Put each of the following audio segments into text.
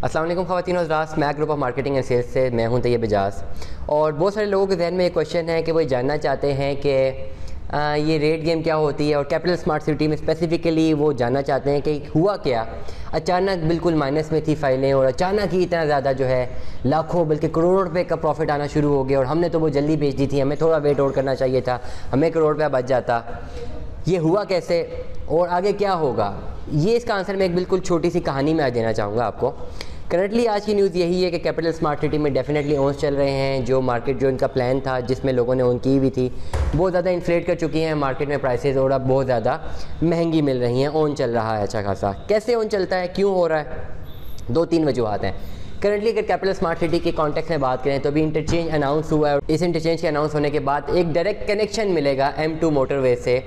अस्सलाम वालेकुम ख़वातीन और हज़रात, Smack group of marketing and sales से मैं हूं तैयब एजाज। और बहुत सारे लोगों के जहन में एक क्वेश्चन है कि वो जानना चाहते हैं कि ये रेट गेम क्या होती है, और कैपिटल स्मार्ट सिटी में स्पेसिफ़िकली वो जानना चाहते हैं कि हुआ क्या। अचानक बिल्कुल माइनस में थी फाइलें और अचानक ही इतना ज़्यादा जो है लाखों बल्कि करोड़ रुपए का प्रॉफिट आना शुरू हो गया, और हमने तो वो जल्दी बेच दी थी, हमें थोड़ा वेट और करना चाहिए था, हमें करोड़ रुपया बच जाता। ये हुआ कैसे और आगे क्या होगा, ये इसका आंसर मैं एक बिल्कुल छोटी सी कहानी में आज देना चाहूँगा आपको। करंटली आज की न्यूज़ यही है कि कैपिटल स्मार्ट सिटी में डेफिनेटली ओन्स चल रहे हैं। जो मार्केट जो इनका प्लान था जिसमें लोगों ने ओन की हुई थी बहुत ज़्यादा इन्फ्लेट कर चुकी हैं मार्केट में प्राइसेस, और अब बहुत ज़्यादा महंगी मिल रही हैं। ओन चल रहा है अच्छा खासा। कैसे ओन चलता है, क्यों हो रहा है, 2-3 वजूहत हैं। करंटली अगर कैपिटल स्मार्ट सिटी के कॉन्टेक्स्ट में बात करें तो अभी इंटरचेंज अनाउंस हुआ है, और इस इंटरचेंज के अनाउंस होने के बाद एक डायरेक्ट कनेक्शन मिलेगा M2 मोटरवे से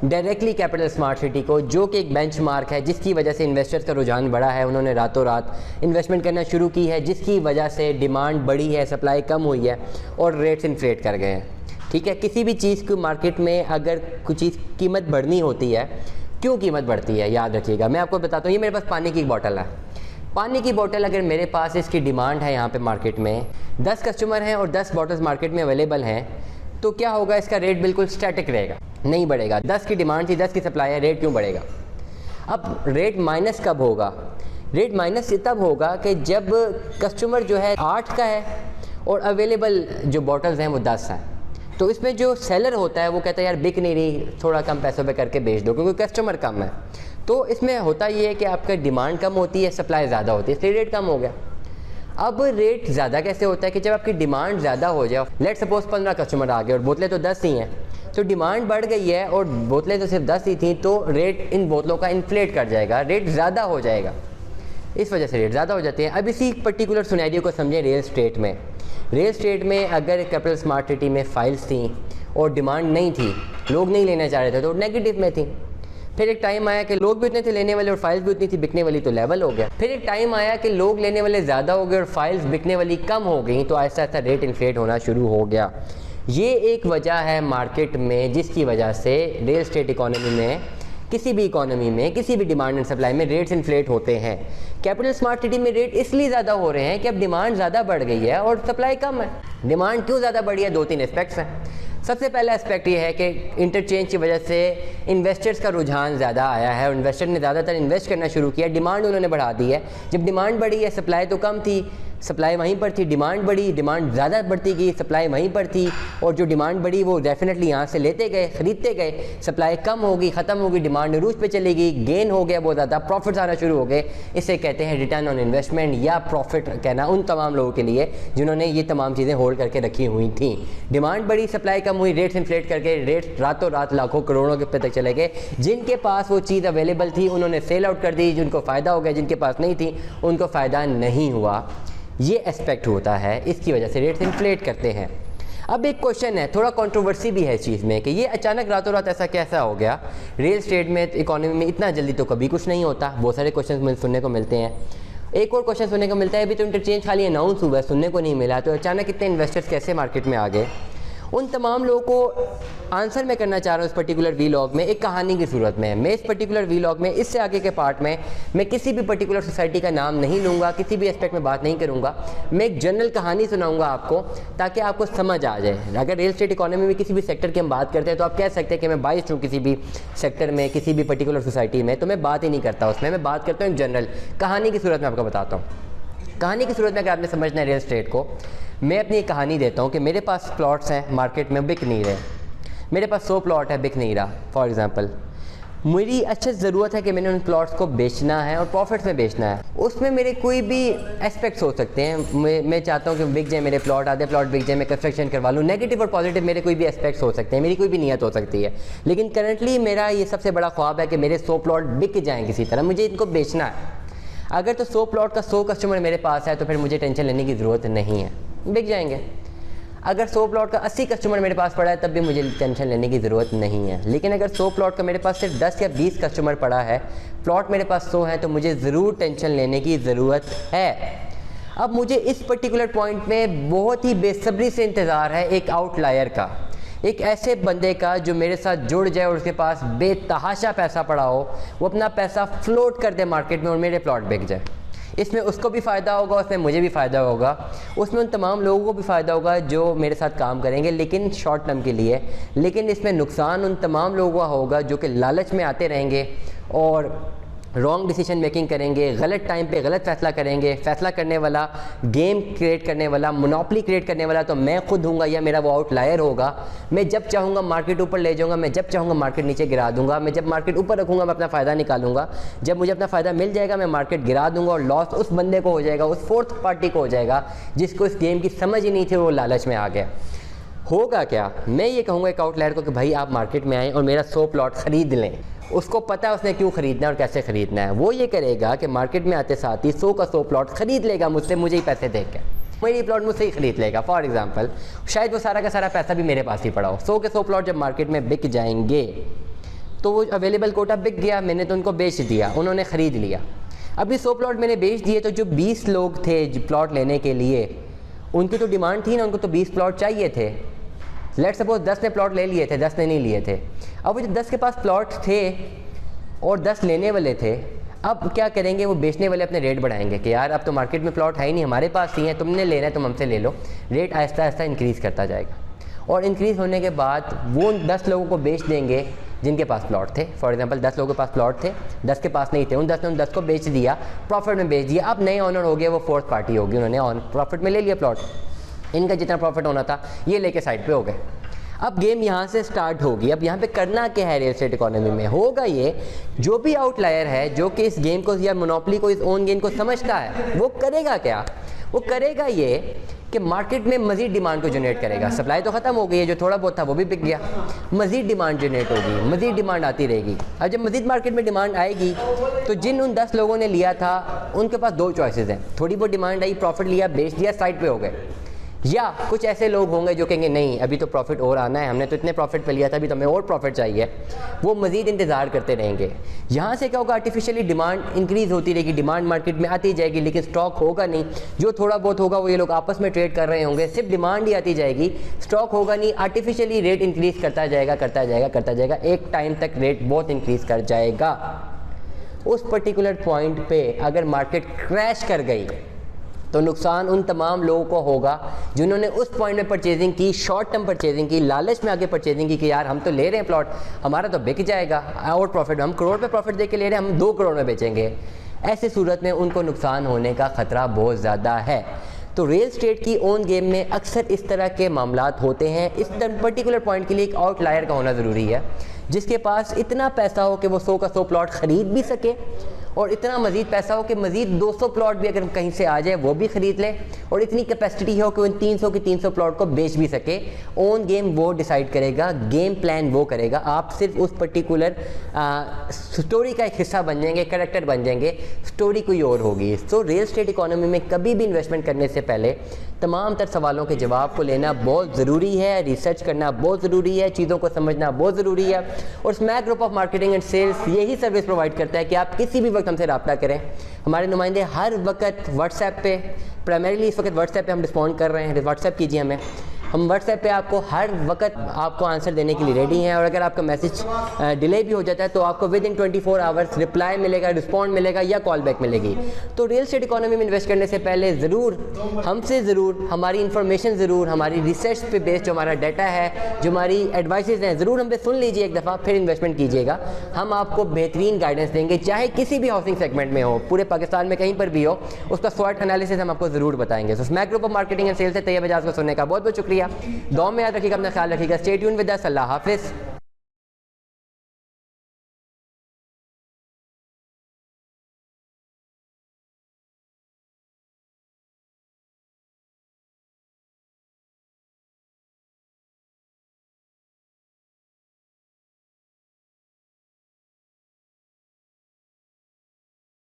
डायरेक्टली कैपिटल स्मार्ट सिटी को, जो कि एक बेंचमार्क है जिसकी वजह से इन्वेस्टर्स का रुझान बढ़ा है। उन्होंने रातों रात इन्वेस्टमेंट करना शुरू की है, जिसकी वजह से डिमांड बढ़ी है, सप्लाई कम हुई है और रेट्स इन्फ्लेट कर गए हैं। ठीक है, किसी भी चीज़ को मार्केट में अगर कुछ चीज़ कीमत बढ़नी होती है, क्यों कीमत बढ़ती है याद रखिएगा। मैं आपको बताता हूँ, ये मेरे पास पानी की एक बॉटल है। पानी की बोतल अगर मेरे पास इसकी डिमांड है यहाँ पे मार्केट में 10 कस्टमर हैं और 10 बॉटल्स मार्केट में अवेलेबल हैं, तो क्या होगा, इसका रेट बिल्कुल स्टैटिक रहेगा, नहीं बढ़ेगा। 10 की डिमांड थी, 10 की सप्लाई है, रेट क्यों बढ़ेगा। अब रेट माइनस कब होगा, रेट माइनस तब होगा कि जब कस्टमर जो है 8 का है और अवेलेबल जो बॉटल्स हैं वो 10 हैं। तो इसमें जो सेलर होता है वो कहता है यार बिक नहीं रही, थोड़ा कम पैसों पे करके बेच दो, क्योंकि कस्टमर कम है। तो इसमें होता ये है कि आपका डिमांड कम होती है, सप्लाई ज़्यादा होती है, इसलिए रेट कम हो गया। अब रेट ज़्यादा कैसे होता है कि जब आपकी डिमांड ज़्यादा हो जाए, लेट सपोज 15 कस्टमर आ गए और बोतलें तो 10 ही हैं, तो डिमांड बढ़ गई है और बोतलें तो सिर्फ 10 ही थी, तो रेट इन बोतलों का इन्फ्लेट कर जाएगा, रेट ज़्यादा हो जाएगा, इस वजह से रेट ज़्यादा हो जाते हैं। अब इसी पर्टिकुलर सिनेरियो को समझें रियल स्टेट में। रियल स्टेट में अगर कैपिटल स्मार्ट सिटी में फाइल्स थी और डिमांड नहीं थी, लोग नहीं लेना चाह रहे थे, तो नेगेटिव में थी। फिर एक टाइम आया कि लोग भी उतने थे लेने वाले और फाइल्स भी उतनी थी बिकने वाली, तो लेवल हो गया। फिर एक टाइम आया कि लोग लेने वाले ज़्यादा हो गए और फाइल्स बिकने वाली कम हो गई, तो आहिस्ता आहिस्ता रेट इन्फ्लेट होना शुरू हो गया। ये एक वजह है मार्केट में जिसकी वजह से रियल एस्टेट इकोनॉमी में, किसी भी इकोनॉमी में, किसी भी डिमांड एंड सप्लाई में रेट्स इन्फ्लेट होते हैं। कैपिटल स्मार्ट सिटी में रेट इसलिए ज़्यादा हो रहे हैं कि अब डिमांड ज़्यादा बढ़ गई है और सप्लाई कम है। डिमांड क्यों ज़्यादा बढ़ी है, 2-3 एस्पेक्ट्स हैं। सबसे पहला एस्पेक्ट ये है कि इंटरचेंज की वजह से इन्वेस्टर्स का रुझान ज़्यादा आया है और इन्वेस्टर ने ज़्यादातर इन्वेस्ट करना शुरू किया, डिमांड उन्होंने बढ़ा दी है। जब डिमांड बढ़ी है, सप्लाई तो कम थी, सप्लाई वहीं पर थी, डिमांड बढ़ी, डिमांड ज़्यादा बढ़ती गई, सप्लाई वहीं पर थी, और जो डिमांड बढ़ी वो डेफिनेटली यहाँ से लेते गए, ख़रीदते गए, सप्लाई कम होगी, ख़त्म होगी, डिमांड अरूज पे चली गई, गेन हो गया बहुत ज़्यादा, प्रॉफिट्स आना शुरू हो गए। इसे कहते हैं रिटर्न ऑन इन्वेस्टमेंट, या प्रॉफिट कहना उन तमाम लोगों के लिए जिन्होंने ये तमाम चीज़ें होल्ड करके रखी हुई थी। डिमांड बढ़ी, सप्लाई कम हुई, रेट्स इन्फ्लेट करके रेट रातों रात लाखों करोड़ों के पे तक चले गए। जिनके पास वो चीज़ अवेलेबल थी उन्होंने सेल आउट कर दी, जिनको फ़ायदा हो गया, जिनके पास नहीं थी उनको फ़ायदा नहीं हुआ। ये एस्पेक्ट होता है, इसकी वजह से रेट्स इन्फ्लेट करते हैं। अब एक क्वेश्चन है, थोड़ा कंट्रोवर्सी भी है इस चीज़ में, कि ये अचानक रातों रात ऐसा कैसा हो गया। रियल एस्टेट में, इकोनॉमी में इतना जल्दी तो कभी कुछ नहीं होता। बहुत सारे क्वेश्चन सुनने को मिलते हैं। एक और क्वेश्चन सुनने को मिलता है, अभी तो इंटरचेंज खाली अनाउंस हुआ है, सुनने को नहीं मिला, तो अचानक इतने इन्वेस्टर्स कैसे मार्केट में आ गए। उन तमाम लोगों को आंसर मैं करना चाह रहा हूँ इस पर्टिकुलर वीलॉग में, एक कहानी की सूरत में। मैं इस पर्टिकुलर वीलॉग में, इससे आगे के पार्ट में, मैं किसी भी पर्टिकुलर सोसाइटी का नाम नहीं लूँगा, किसी भी एस्पेक्ट में बात नहीं करूँगा। मैं एक जनरल कहानी सुनाऊँगा आपको, ताकि आपको समझ आ जाए। अगर रियल एस्टेट इकोनॉमी में किसी भी सेक्टर की हम बात करते हैं तो आप कह सकते हैं कि मैं बाइस्ड हूँ किसी भी सेक्टर में, किसी भी पर्टिकुलर सोसाइटी में, तो मैं बात ही नहीं करता उसमें। मैं बात करता हूँ जनरल कहानी की सूरत में, आपको बताता हूँ। कहानी की सूरत में अगर आपने समझना है रियल एस्टेट को, मैं अपनी एक कहानी देता हूँ कि मेरे पास प्लॉट्स हैं मार्केट में, बिक नहीं रहे। मेरे पास 100 प्लॉट है, बिक नहीं रहा। फॉर एग्जांपल मेरी अच्छी ज़रूरत है कि मैंने उन प्लॉट्स को बेचना है और प्रॉफिट्स में बेचना है। उसमें मेरे कोई भी एस्पेक्ट्स हो सकते हैं। मैं चाहता हूँ कि बिक जाए मेरे प्लॉट, आधे प्लॉट बिक जाए, मैं कंस्ट्रक्शन करवा लूँ। नेगेटिव और पॉजिटिव मेरे कोई भी एस्पेक्ट्स हो सकते हैं, मेरी कोई भी नीयत हो सकती है। लेकिन करंटली मेरा ये सबसे बड़ा ख्वाब है कि मेरे 100 प्लॉट बिक जाएँ किसी तरह, मुझे इनको बेचना है। अगर तो 100 प्लॉट का 100 कस्टमर मेरे पास है तो फिर मुझे टेंशन लेने की ज़रूरत नहीं है, बिक जाएंगे। अगर 100 प्लॉट का 80 कस्टमर मेरे पास पड़ा है तब भी मुझे टेंशन लेने की ज़रूरत नहीं है। लेकिन अगर 100 प्लॉट का मेरे पास सिर्फ 10 या 20 कस्टमर पड़ा है, प्लॉट मेरे पास 100 है, तो मुझे ज़रूर टेंशन लेने की ज़रूरत है। अब मुझे इस पर्टिकुलर पॉइंट में बहुत ही बेसब्री से इंतज़ार है एक आउटलायर का, एक ऐसे बंदे का जो मेरे साथ जुड़ जाए और उसके पास बेतहाशा पैसा पड़ा हो, वो अपना पैसा फ्लोट कर दे मार्केट में और मेरे प्लॉट बिक जाए। इसमें उसको भी फ़ायदा होगा, उसमें मुझे भी फ़ायदा होगा, उसमें उन तमाम लोगों को भी फ़ायदा होगा जो मेरे साथ काम करेंगे लेकिन शॉर्ट टर्म के लिए। लेकिन इसमें नुकसान उन तमाम लोगों का होगा जो कि लालच में आते रहेंगे और रॉन्ग डिसीजन मेकिंग करेंगे, गलत टाइम पे गलत फ़ैसला करेंगे। फ़ैसला करने वाला, गेम क्रिएट करने वाला, मोनोपोली क्रिएट करने वाला तो मैं खुद हूँगा या मेरा वो आउटलायर होगा। मैं जब चाहूँगा मार्केट ऊपर ले जाऊँगा, मैं जब चाहूँगा मार्केट नीचे गिरा दूँगा। मैं जब मार्केट ऊपर रखूँगा मैं अपना फ़ायदा निकालूंगा, जब मुझे अपना फ़ायदा मिल जाएगा मैं मार्केट गिरा दूँगा और लॉस उस बंदे को हो जाएगा, उस फोर्थ पार्टी को हो जाएगा जिसको इस गेम की समझ ही नहीं थी, वो लालच में आ गया। होगा क्या, मैं ये कहूँगा एक आउटलायर को कि भाई आप मार्केट में आएँ और मेरा 100 प्लॉट ख़रीद लें। उसको पता है उसने क्यों ख़रीदना है और कैसे ख़रीदना है। वो ये करेगा कि मार्केट में आते साथ ही 100 का 100 प्लॉट ख़रीद लेगा मुझसे, मुझे ही पैसे देकर मेरी प्लॉट मुझसे ही ख़रीद लेगा। फॉर एग्जांपल शायद वो सारा का सारा पैसा भी मेरे पास ही पड़ा हो। 100 के 100 प्लॉट जब मार्केट में बिक जाएंगे तो वो अवेलेबल कोटा बिक गया, मैंने तो उनको बेच दिया, उन्होंने ख़रीद लिया। अभी 100 प्लॉट मैंने बेच दिए तो जो 20 लोग थे प्लॉट लेने के लिए, उनकी तो डिमांड थी ना, उनको तो 20 प्लॉट चाहिए थे। लेट्स सपोज 10 ने प्लॉट ले लिए थे, 10 ने नहीं लिए थे। अब वो जो 10 के पास प्लॉट थे और 10 लेने वाले थे, अब क्या करेंगे, वो बेचने वाले अपने रेट बढ़ाएंगे कि यार अब तो मार्केट में प्लॉट है ही नहीं, हमारे पास ही है, तुमने लेना है तुम हमसे ले लो। रेट आहिस्ता आहिस्ता इंक्रीज़ करता जाएगा और इंक्रीज़ होने के बाद वो 10 लोगों को बेच देंगे जिनके पास प्लॉट थे। फॉर एग्जांपल 10 लोगों के पास प्लॉट थे, 10 के पास नहीं थे, उन 10 ने उन 10 को बेच दिया, प्रॉफिट में बेच दिया। अब नए ऑनर हो गए, वो फोर्थ पार्टी होगी, उन्होंने प्रॉफिट में ले लिया प्लॉट, इनका जितना प्रॉफिट होना था ये लेके साइड पे हो गए। अब गेम यहाँ से स्टार्ट होगी। अब यहाँ पे करना क्या है रियल एस्टेट इकोनॉमी में, होगा ये, जो भी आउटलायर है जो कि इस गेम को या मोनोपोली को, इस ओन गेम को समझता है, वो करेगा क्या, वो करेगा ये कि मार्केट में मज़ीद डिमांड को जनरेट करेगा। सप्लाई तो ख़त्म हो गई है, जो थोड़ा बहुत था वो भी बिक गया, मज़ीद डिमांड जनरेट होगी, मज़ीद डिमांड आती रहेगी। अब जब मज़ीद मार्केट में डिमांड आएगी तो जिन उन 10 लोगों ने लिया था उनके पास 2 चॉइसेस हैं, थोड़ी बहुत डिमांड आई, प्रॉफिट लिया, बेच दिया, साइड पे हो गए। या कुछ ऐसे लोग होंगे जो कहेंगे नहीं अभी तो प्रॉफिट और आना है, हमने तो इतने प्रॉफिट पे लिया था, अभी तो हमें और प्रॉफिट चाहिए, वो मज़ीद इंतज़ार करते रहेंगे। यहाँ से क्या होगा, आर्टिफिशियली डिमांड इंक्रीज़ होती रहेगी, डिमांड मार्केट में आती जाएगी लेकिन स्टॉक होगा नहीं। जो थोड़ा बहुत होगा वो ये लोग आपस में ट्रेड कर रहे होंगे, सिर्फ डिमांड ही आती जाएगी, स्टॉक होगा नहीं। आर्टिफिशियली रेट इंक्रीज़ करता जाएगा, करता जाएगा, करता जाएगा, एक टाइम तक रेट बहुत इंक्रीज़ कर जाएगा। उस पर्टिकुलर पॉइंट पर अगर मार्केट क्रैश कर गई तो नुकसान उन तमाम लोगों को होगा जिन्होंने उस पॉइंट में परचेजिंग की, शॉर्ट टर्म परचेजिंग की, लालच में आगे परचेजिंग की कि यार हम तो ले रहे हैं प्लॉट, हमारा तो बिक जाएगा और प्रॉफिट, हम करोड़ पे प्रॉफिट दे के ले रहे हैं, हम 2 करोड़ में बेचेंगे। ऐसी सूरत में उनको नुकसान होने का ख़तरा बहुत ज़्यादा है। तो रियल एस्टेट की ओन गेम में अक्सर इस तरह के मामलात होते हैं। इस पर्टिकुलर पॉइंट के लिए एक आउटलायर का होना ज़रूरी है जिसके पास इतना पैसा हो कि वो 100 का 100 प्लॉट ख़रीद भी सके और इतना मज़ीद पैसा हो कि मज़ीद 200 प्लॉट भी अगर कहीं से आ जाए वो भी ख़रीद ले और इतनी कैपेसिटी हो कि उन 300 के 300 प्लॉट को बेच भी सके। ओन गेम वो डिसाइड करेगा, गेम प्लान वो करेगा, आप सिर्फ उस पर्टिकुलर स्टोरी का एक हिस्सा बन जाएंगे, कैरेक्टर बन जाएंगे, स्टोरी कोई और होगी। सो रियल एस्टेट इकोनॉमी में कभी भी इन्वेस्टमेंट करने से पहले तमाम तर सवालों के जवाब को लेना बहुत ज़रूरी है, रिसर्च करना बहुत ज़रूरी है, चीज़ों को समझना बहुत ज़रूरी है। और Smack group of marketing and sales यही सर्विस प्रोवाइड करता है कि आप किसी भी वक्त हमसे रब्ता करें। हमारे नुमाइंदे हर वक्त व्हाट्सएप पे, प्राइमरीली इस वक्त व्हाट्सएप पे हम रिस्पॉन्ड कर रहे हैं, व्हाट्सएप कीजिए हमें, हम व्हाट्सएप पे आपको हर वक्त आपको आंसर देने के लिए रेडी हैं। और अगर आपका मैसेज डिले भी हो जाता है तो आपको विद इन 24 आवर्स रिप्लाई मिलेगा, रिस्पॉन्ड मिलेगा या कॉल बैक मिलेगी। तो रियल एस्टेट इकोनॉमी में इन्वेस्ट करने से पहले ज़रूर हमसे ज़रूर हमारी इन्फॉर्मेशन ज़रूर हमारी रिसर्च पे बेस्ड जो हमारा डाटा है, जो हमारी एडवाइसेस हैं, ज़रूर हम पे सुन लीजिए एक दफ़ा, फिर इन्वेस्टमेंट कीजिएगा। हम आपको बेहतरीन गाइडेंस देंगे, चाहे किसी भी हाउसिंग सेगमेंट में हो, पूरे पाकिस्तान में कहीं पर भी हो, उसका स्वॉट एनालिसिस हम आपको ज़रूर बताएंगे। So Smack group of marketing and sales से तैयब एजाज को सुनने का बहुत बहुत शुक्रिया। दुआ में याद रखिएगा, अपना ख्याल रखिएगा। Stay tune with us. अल्लाह हाफिज़।